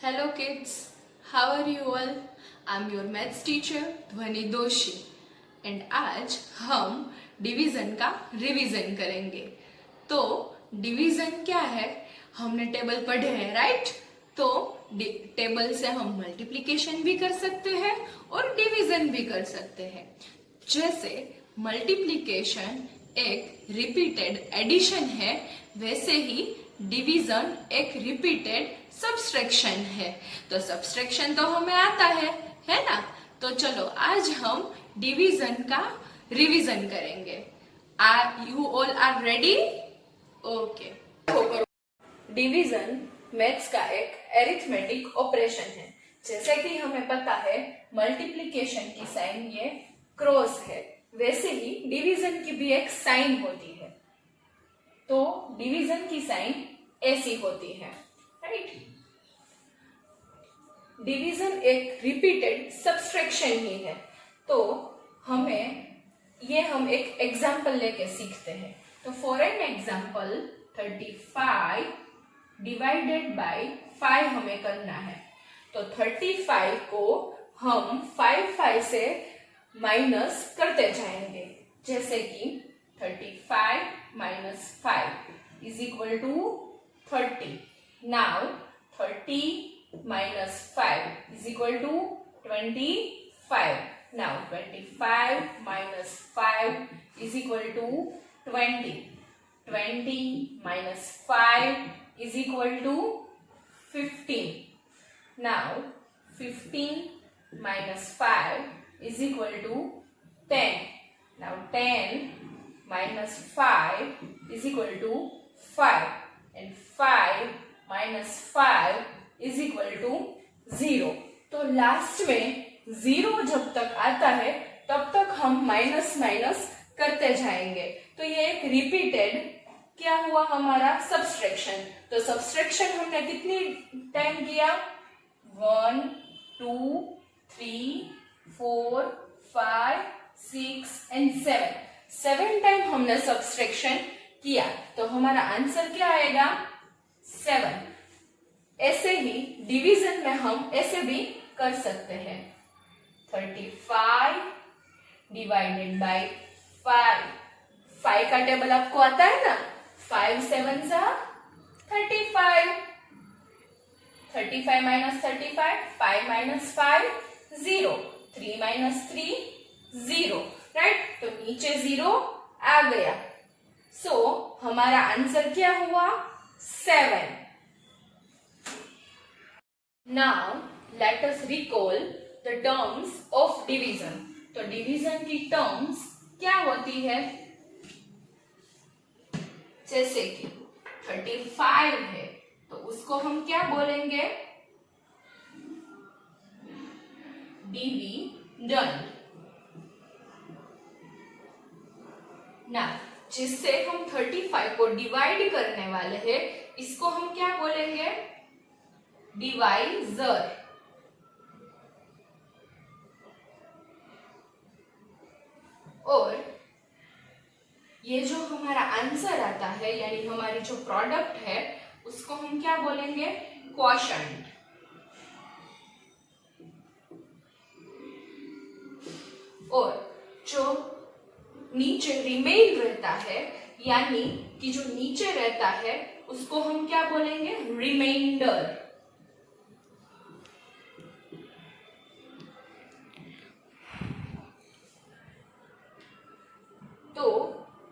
Hello kids, how are you all? I'm your maths teacher ध्वनि दोषी and आज हम डिवीजन का रिवीजन करेंगे। तो डिवीजन क्या है, हमने टेबल पढ़े हैं राइट। तो टेबल से हम मल्टीप्लिकेशन भी कर सकते हैं और डिवीजन भी कर सकते हैं। जैसे मल्टीप्लिकेशन एक रिपीटेड एडिशन है, वैसे ही डिवीजन एक रिपीटेड सब्सट्रैक्शन है। तो सब्सट्रैक्शन तो हमें आता है ना। तो चलो आज हम डिवीजन का रिवीजन करेंगे। Are you all are ready? Okay. Division maths का एक एरिथमेटिक ऑपरेशन है। जैसे कि हमें पता है मल्टीप्लिकेशन की साइन ये क्रॉस है, वैसे ही डिवीजन की भी एक साइन होती है। तो डिवीजन की साइन ऐसी होती है राइट। डिवीजन एक रिपीटेड सब्सट्रैक्शन ही है। तो हम एक एग्जांपल लेके सीखते हैं। तो for an example 35 divided by 5 हमें करना है। तो 35 को हम 5 से माइनस करते जाएंगे। जैसे कि 35 minus 5 is equal to 30. Now 30 minus 5 is equal to 25. Now 25 minus 5 is equal to 20. 20 minus 5 is equal to 15. Now 15 minus 5 is equal to 10. Now 10 minus 5 is equal to 5 and 5 minus 5 is equal to 0. तो last में 0 जब तक आता है तब तक हम minus minus करते जाएंगे। तो ये एक रिपीटेड क्या हुआ हमारा सब्सट्रैक्शन। तो सब्सट्रैक्शन हमने कितनी टाइम किया? 1 2 3 4 5 6 and 7 टाइम हमने सब्सट्रैक्शन किया। तो हमारा आंसर क्या आएगा? 7। ऐसे ही डिवीजन में हम ऐसे भी कर सकते हैं। 35 डिवाइडेड बाय 5 का टेबल आपको आता है ना। 5 7 35। 35 माइनस 35, 5 माइनस 5 0, 3 माइनस 3 0 राइट। तो नीचे 0 आ गया। सो हमारा आंसर क्या हुआ? 7। Now let us recall the terms of division. तो डिवीजन की टर्म्स क्या होती है? जैसे कि 35 है तो उसको हम क्या बोलेंगे? डिवीजन ना। जिससे हम 35 को डिवाइड करने वाले हैं, इसको हम क्या बोलेंगे? डिवाइजर। और ये जो हमारा आंसर आता है यानी हमारी जो प्रोडक्ट है उसको हम क्या बोलेंगे? क्वोशंट। और जो नीचे रिमेन रहता है यानी कि जो नीचे रहता है उसको हम क्या बोलेंगे? रिमाइंडर। तो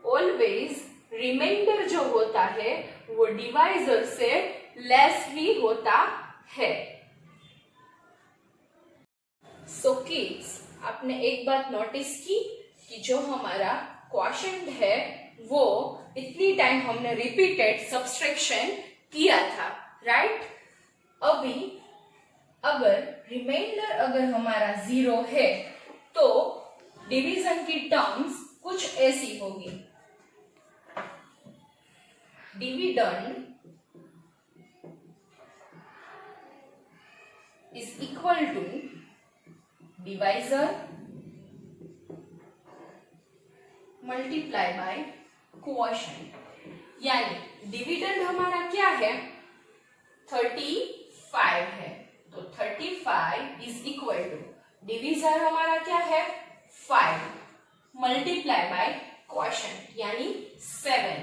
ऑलवेज रिमाइंडर जो होता है वो डिवाइजर से लेस ही होता है। सो किड्स, आपने एक बात नोटिस की कि जो हमारा क्वोशंट है वो इतनी टाइम हमने रिपीटेड सब्सट्रैक्शन किया था राइट। अभी अगर रिमाइंडर अगर हमारा 0 है तो डिवीजन की टर्म्स कुछ ऐसी होगी। Dividend is equal to divisor multiply by quotient. यानी डिविडेंड हमारा क्या है? 35 है 35 इज इक्वल टू, डिविजर हमारा क्या है 5 मल्टीप्लाई बाय क्वोशंट यानी 7।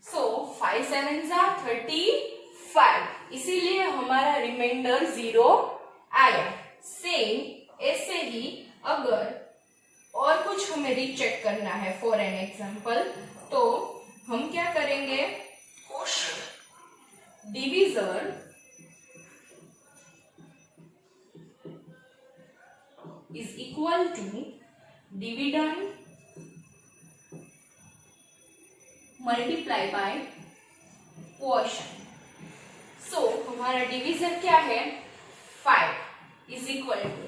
सो 5 7 जा 35, इसीलिए हमारा रिमाइंडर 0 आया। सेम ऐसे ही अगर और कुछ हमें रीचेक करना है फॉर एन एग्जांपल, तो हम क्या करेंगे, divisor is equal to dividend multiply by quotient. So हमारा डिविजर क्या है 5 is equal to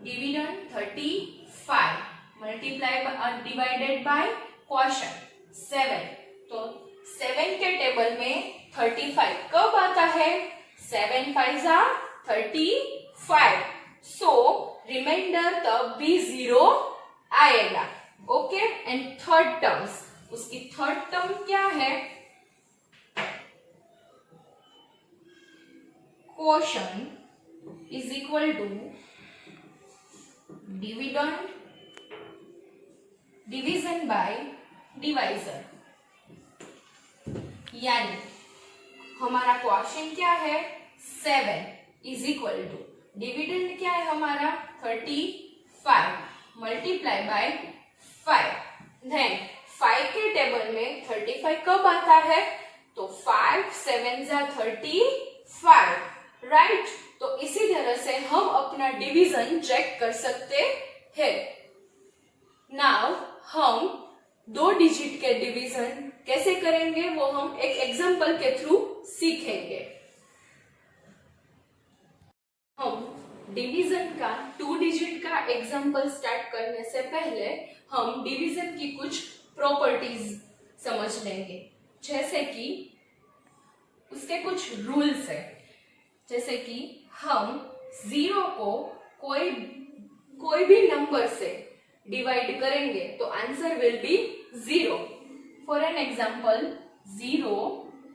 dividend 35 multiply divided by quotient 7। तो 7 के टेबल में 35 कब आता है, 7 5 जा 35। सो रिमाइंडर तब भी 0 आएगा। ओके, एंड थर्ड टर्म्स, उसकी थर्ड टर्म क्या है, quotient is equal to dividend division by divisor, यानी हमारा क्वोशंट क्या है 7 इज इक्वल टू डिविडेंड क्या है हमारा 35 मल्टीप्लाई बाय 5। देन 5 के टेबल में 35 कब आता है, तो 5 7 जा 35, राइट। तो इसी तरह से हम अपना डिवीजन चेक कर सकते हैं। नाउ हम 2 डिजिट के डिवीजन कैसे करेंगे वो हम एक एग्जांपल के थ्रू सीखेंगे। हम डिवीजन का 2 डिजिट का एग्जांपल स्टार्ट करने से पहले हम डिवीजन की कुछ प्रॉपर्टीज समझ लेंगे, जैसे कि उसके कुछ रूल्स है। जैसे कि हम 0 को कोई भी नंबर से डिवाइड करेंगे तो answer will be 0। For an example 0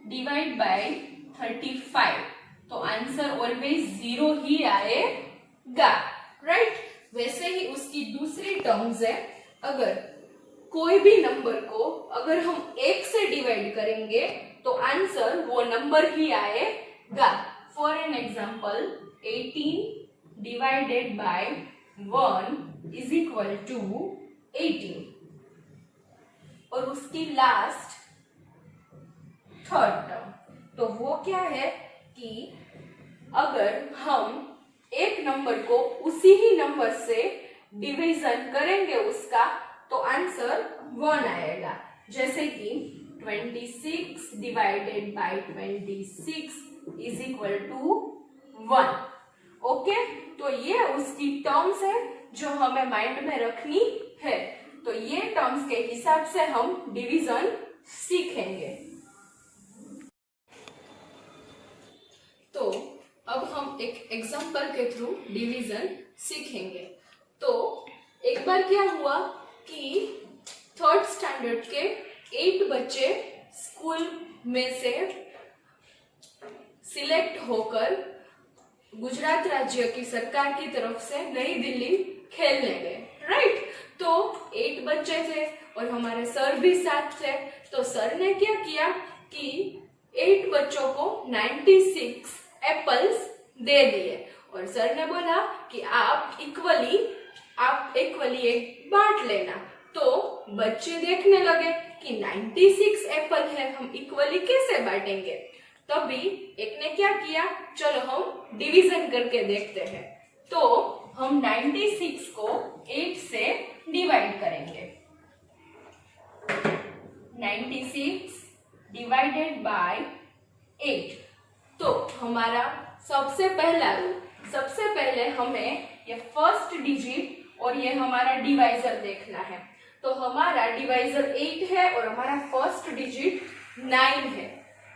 divide by 35, तो आंसर ऑलवेज 0 ही आएगा, राइट। वैसे ही उसकी दूसरी टर्म्स है, अगर कोई भी नंबर को अगर हम 1 से डिवाइड करेंगे तो आंसर वो नंबर ही आएगा। For an example 18 divided by 1 is equal to 18। और उसकी लास्ट थर्ड टर्म, तो वो क्या है कि अगर हम एक नंबर को उसी ही नंबर से डिवीजन करेंगे उसका, तो आंसर 1 आएगा। जैसे कि 26 divided by 26 is equal to 1। Okay, तो ये उसकी टर्म्स है जो हमें माइंड में रखनी है। तो ये टर्म्स के हिसाब से हम डिवीजन सीखेंगे। तो अब हम एक एग्जांपल के थ्रू डिवीजन सीखेंगे। तो एक बार क्या हुआ कि 3rd स्टैंडर्ड के 8 बच्चे स्कूल में से सिलेक्ट होकर गुजरात राज्य की सरकार की तरफ से नई दिल्ली खेलने गए, राइट। तो 8 बच्चे थे और हमारे सर भी साथ थे। तो सर ने क्या किया कि 8 बच्चों को 96 एप्पल्स दे दिए और सर ने बोला कि आप इक्वली एक बांट लेना। तो बच्चे देखने लगे कि 96 एप्पल है, हम इक्वली कैसे बांटेंगे। तभी एक ने क्या किया, चलो हम डिवीजन करके देखते हैं। तो हम 96 को 8 से डिवाइड करेंगे। 96 डिवाइडेड बाय 8। तो हमारा सबसे पहले हमें ये फर्स्ट डिजिट और ये हमारा डिवाइजर देखना है। तो हमारा डिवाइजर 8 है और हमारा फर्स्ट डिजिट 9 है।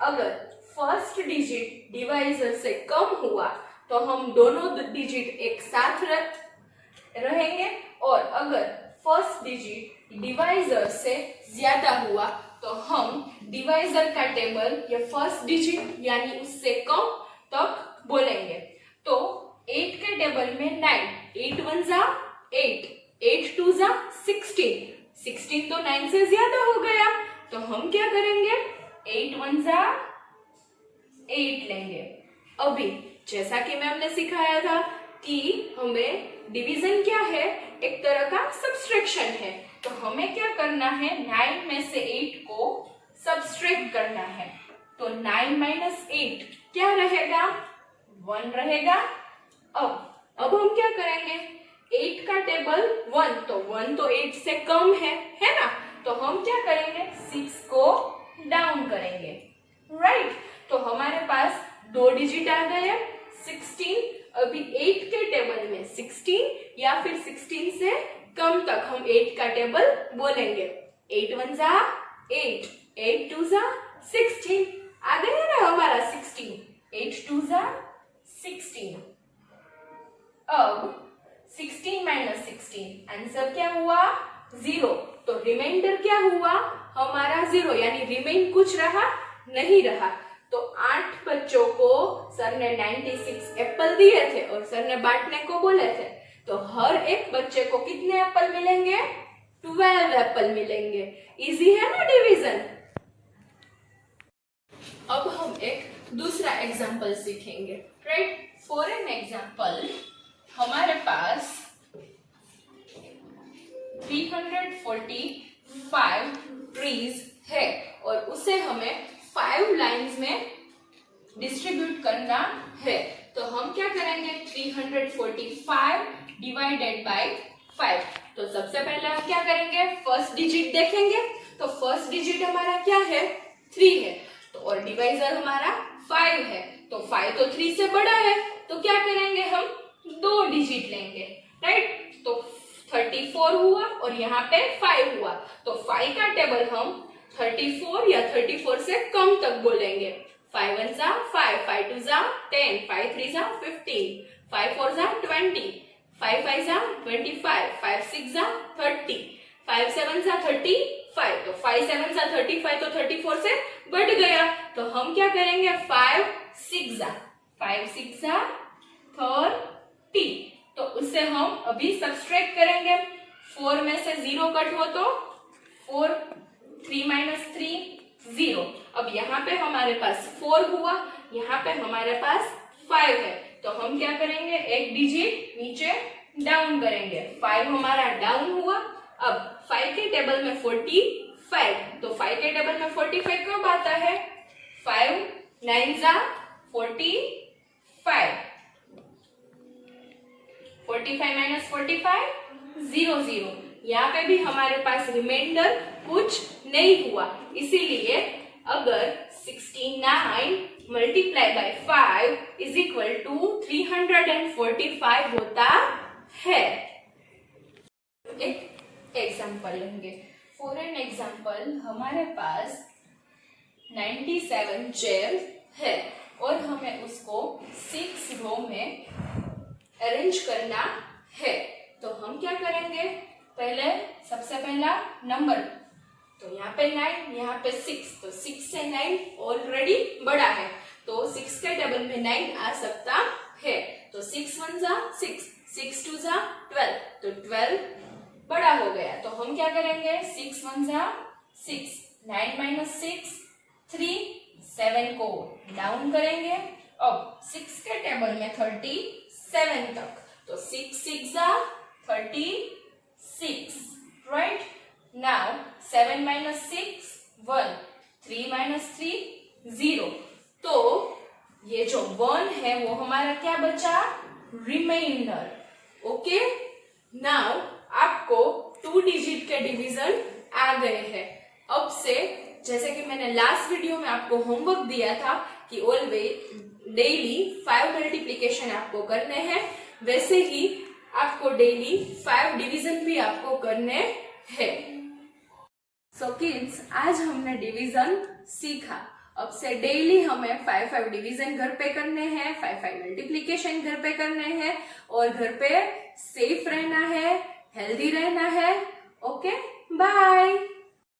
अगर फर्स्ट डिजिट डिवाइजर से कम हुआ तो हम दोनों डिजिट एक साथ रहेंगे, और अगर फर्स्ट डिजिट डिवाइजर से ज्यादा हुआ तो हम डिवाइजर का टेबल या फर्स्ट डिजिट यानी उससे कम तक बोलेंगे। तो टेबल में 9, 8 1 जा 8, 8 2 जा 16, 16 तो 9 से ज्यादा हो गया, तो हम क्या करेंगे 8 1 जा 8 लेंगे। अभी जैसा कि मैम ने सिखाया था कि हमें डिवीजन क्या है, एक तरह का सब्सट्रैक्शन है, तो हमें क्या करना है 9 में से 8 को सब्सट्रैक्ट करना है। तो 9 माइनस 8 क्या रहेगा 1 रहेगा। अब हम क्या करेंगे 8 का टेबल 1, तो 1 तो 8 से कम है ना, तो हम क्या करेंगे 6 को डाउन करेंगे, राइट। तो हमारे पास 2 डिजिट आ गए 16। अभी 8 के टेबल में 16 या फिर 16 से कम तक हम 8 का टेबल बोलेंगे। 8 1 जा 8, 8 2 जा 16, आ गया ना हमारा 16, 8 2 जा 16। अब 16 माइनस 16 आंसर क्या हुआ 0, तो रिमाइंडर क्या हुआ हमारा 0, यानी रिमेन कुछ रहा नहीं रहा। तो 8 बच्चों को सर ने 96 एप्पल दिए थे और सर ने बांटने को बोले थे, तो हर एक बच्चे को कितने एप्पल मिलेंगे 12 एप्पल मिलेंगे। इजी है ना डिवीजन। अब हम एक दूसरा एग्जाम्पल सीखेंगे, राइट। फॉर एन एग्जाम्पल हमारे पास 345 ट्रीज है और उसे हमें 5 लाइन्स में डिस्ट्रीब्यूट करना है। तो हम क्या करेंगे 345 डिवाइडेड बाय 5। तो सबसे पहले हम क्या करेंगे फर्स्ट डिजिट देखेंगे, तो फर्स्ट डिजिट हमारा क्या है 3 है, तो और डिवाइजर हमारा 5 है, तो 5 तो 3 से बड़ा है, तो क्या करेंगे हम 2 डिजिट लेंगे, राइट। तो 34 हुआ और यहाँ पे 5 हुआ, तो 5 का टेबल हम 34 या 34 से कम तक बोलेंगे। 5 1 जा 5, 5 2 जा 10, 5 3 जा 15, 5 4 जा 20, 5 5 जा 25, 5 6 जा 30, 5 7 जा 35, तो 5 7 जा 35 तो 34 से बढ़ गया, तो हम क्या करेंगे 5 6 जा 30, तो उससे हम अभी सब्सट्रैक्ट करेंगे। 4 में से 0 कट हो तो 4, 3 माइनस 3 0। अब यहाँ पे हमारे पास 4 हुआ, यहाँ पे हमारे पास 5 है, तो हम क्या करेंगे एक डिजिट नीचे डाउन करेंगे। 5 हमारा डाउन हुआ। अब 5 के टेबल में 45, तो 5 के टेबल में 45 कब आता है 5 9 जा 45, 45 माइनस 45 0 0। यहाँ पे भी हमारे पास रिमाइंडर कुछ नहीं हुआ, इसीलिए अगर 69 multiply by 5 is equal to 345 होता है। एक एग्जाम्पल लेंगे। फॉर एन एग्जाम्पल हमारे पास 97 चेयर है और हमें उसको 6 रो में अरेंज करना है, तो हम क्या करेंगे पहले सबसे पहला नंबर, तो यहाँ पे 9, यहाँ पे 6, तो 6 से 9 ऑलरेडी बड़ा है, तो 6 के टेबल में 9 आ सकता है, तो 6 1 जा 6, 6 2 जा 12, तो 12 बड़ा हो गया, तो हम क्या करेंगे 6 1 जा 6, 9 माइनस 6 3, 7 को डाउन करेंगे। अब 6 के टेबल में 37 तक, तो 6 6 जा 36, राइट। नाउ 7 माइनस 6 1, 3 माइनस 3 0, तो ये जो 1 है वो हमारा क्या बचा रिमाइंडर। ओके, नाउ आपको 2 डिजिट के डिवीजन आ गए हैं। अब से जैसे कि मैंने लास्ट वीडियो में आपको होमवर्क दिया था कि ऑलवेज डेली 5 मल्टीप्लिकेशन आपको करने हैं, वैसे ही आपको डेली 5 डिवीजन भी आपको करने हैं। सो किड्स, आज हमने डिवीजन सीखा। अब से डेली हमें 5 डिवीजन घर पे करने हैं, 5 मल्टीप्लिकेशन घर पे करने हैं और घर पे सेफ रहना है, हेल्दी रहना है। Okay, bye.